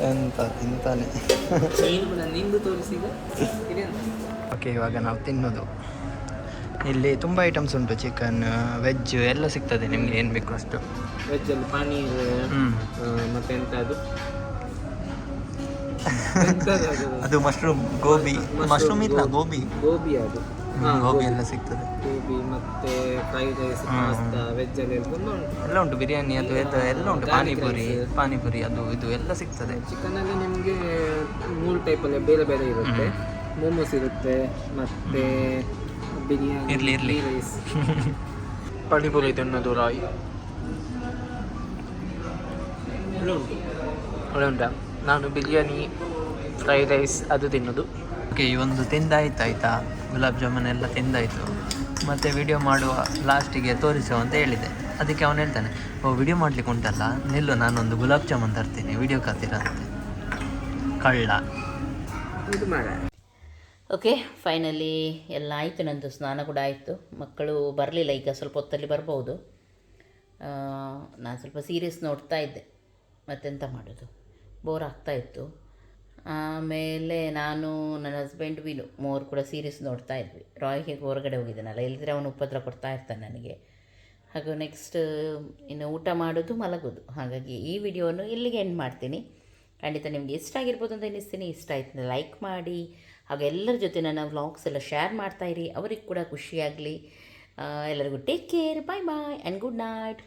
ಎಂತ ತಿಂತಾನೆ. ನೀನು ಕೂಡ ನಿಂದು ತೋರಿಸಿ ಈಗ ಓಕೆ, ಇವಾಗ ನಾವು ತಿನ್ನೋದು. ಇಲ್ಲಿ ತುಂಬ ಐಟಮ್ಸ್ ಉಂಟು, ಚಿಕನ್, ವೆಜ್ ಎಲ್ಲ ಸಿಗ್ತದೆ ನಿಮಗೆ ಏನು ಬೇಕು ಅಷ್ಟು. ವೆಜ್ಜಲ್ಲಿ ಪನೀರ್ ಮತ್ತೆ ಎಂತ ಅದು ಅದು ಮಶ್ರೂಮ್ ಗೋಬಿ, ಮಶ್ರೂಮ್ ಇಲ್ಲ ಗೋಬಿ, ಗೋಬಿ ಅದು ಗೋಬಿ ಎಲ್ಲ ಸಿಗ್ತದೆ. ಗೋಬಿ ಮತ್ತೆ ಫ್ರೈಡ್ ರೈಸ್, ಪಾಸ್ತಾ, ವೆಜ್ಜಲ್ಲಿ ತುಂಬ ಉಂಟು. ಎಲ್ಲ ಉಂಟು, ಬಿರಿಯಾನಿ ಅದು ಎಲ್ಲ ಉಂಟು, ಪಾನಿಪುರಿ ಅದು ಇದು ಎಲ್ಲ ಸಿಗ್ತದೆ. ಚಿಕನಲ್ಲಿ ನಿಮಗೆ 3 ಟೈಪಲ್ಲಿ ಬೇರೆ ಬೇರೆ ಇರುತ್ತೆ. ಮೋಮೋಸ್ ಇರುತ್ತೆ ಮತ್ತೆ ಬಿರಿಯಾನಿ, ಇರ್ಲಿ. ರೈಸ್. ಪಾನಿಪುರಿ ತಿನ್ನೋದು ರಾಯ್ ಒಳ್ಳೆ ಉಂಟಾ? ನಾನು ಬಿರಿಯಾನಿ, ಫ್ರೈಡ್ ರೈಸ್ ಅದು ತಿನ್ನೋದು. ಓಕೆ, ಈ ಒಂದು ತಿಂದಾಯ್ತು ಆಯಿತಾ, ಗುಲಾಬ್ ಜಾಮೂನ್ ಎಲ್ಲ ತಿಂದಾಯಿತು. ಮತ್ತು ವಿಡಿಯೋ ಮಾಡುವ ಲಾಸ್ಟಿಗೆ ತೋರಿಸುವ ಅಂತ ಹೇಳಿದೆ. ಅದಕ್ಕೆ ಅವನು ಹೇಳ್ತಾನೆ, ವಿಡಿಯೋ ಮಾಡಲಿಕ್ಕೆ ಉಂಟಲ್ಲ ನಿಲ್ಲು, ನಾನೊಂದು ಗುಲಾಬ್ ಜಾಮೂನ್ ತರ್ತೀನಿ, ವಿಡಿಯೋ ಕಾತಿರಂತೆ ಕಳ್ಳ. ಇದು ಮಾಡ. ಓಕೆ, ಫೈನಲಿ ಎಲ್ಲ ಆಯಿತು. ನಂದು ಸ್ನಾನ ಕೂಡ ಆಯಿತು. ಮಕ್ಕಳು ಬರಲಿಲ್ಲ, ಈಗ ಸ್ವಲ್ಪ ಹೊತ್ತಲ್ಲಿ ಬರ್ಬೋದು. ನಾನು ಸ್ವಲ್ಪ ಸೀರೀಸ್ ನೋಡ್ತಾ ಇದ್ದೆ, ಮತ್ತೆಂತ ಮಾಡೋದು, ಬೋರ್ ಆಗ್ತಾಯಿತ್ತು. ಆಮೇಲೆ ನಾನು ನನ್ನ ಹಸ್ಬೆಂಡ್ ವಿನು ಮೂವರು ಕೂಡ ಸೀರೀಸ್ ನೋಡ್ತಾ ಇದ್ವಿ. ರಾಯ್ ಹೇಗೆ ಹೊರಗಡೆ ಹೋಗಿದ್ದಾನಲ್ಲ, ಇಲ್ಲದ್ರೆ ಅವನು ಉಪದ್ರ ಕೊಡ್ತಾ ಇರ್ತಾನೆ ನನಗೆ. ಹಾಗೂ ನೆಕ್ಸ್ಟ್ ಇನ್ನು ಊಟ ಮಾಡೋದು, ಮಲಗೋದು. ಹಾಗಾಗಿ ಈ ವಿಡಿಯೋವನ್ನು ಇಲ್ಲಿಗೆ ಎಂಡ್ ಮಾಡ್ತೀನಿ. ಖಂಡಿತ ನಿಮಗೆ ಇಷ್ಟ ಆಗಿರ್ಬೋದು ಅಂತ ಎನಿಸ್ತೀನಿ. ಇಷ್ಟ ಆಯ್ತು ಲೈಕ್ ಮಾಡಿ, ಹಾಗೂ ಎಲ್ಲರ ಜೊತೆ ನನ್ನ ವ್ಲಾಗ್ಸ್ ಎಲ್ಲ ಶೇರ್ ಮಾಡ್ತಾಯಿರಿ, ಅವ್ರಿಗೆ ಕೂಡ ಖುಷಿಯಾಗಲಿ. ಎಲ್ಲರಿಗೂ take care, bye bye and good night.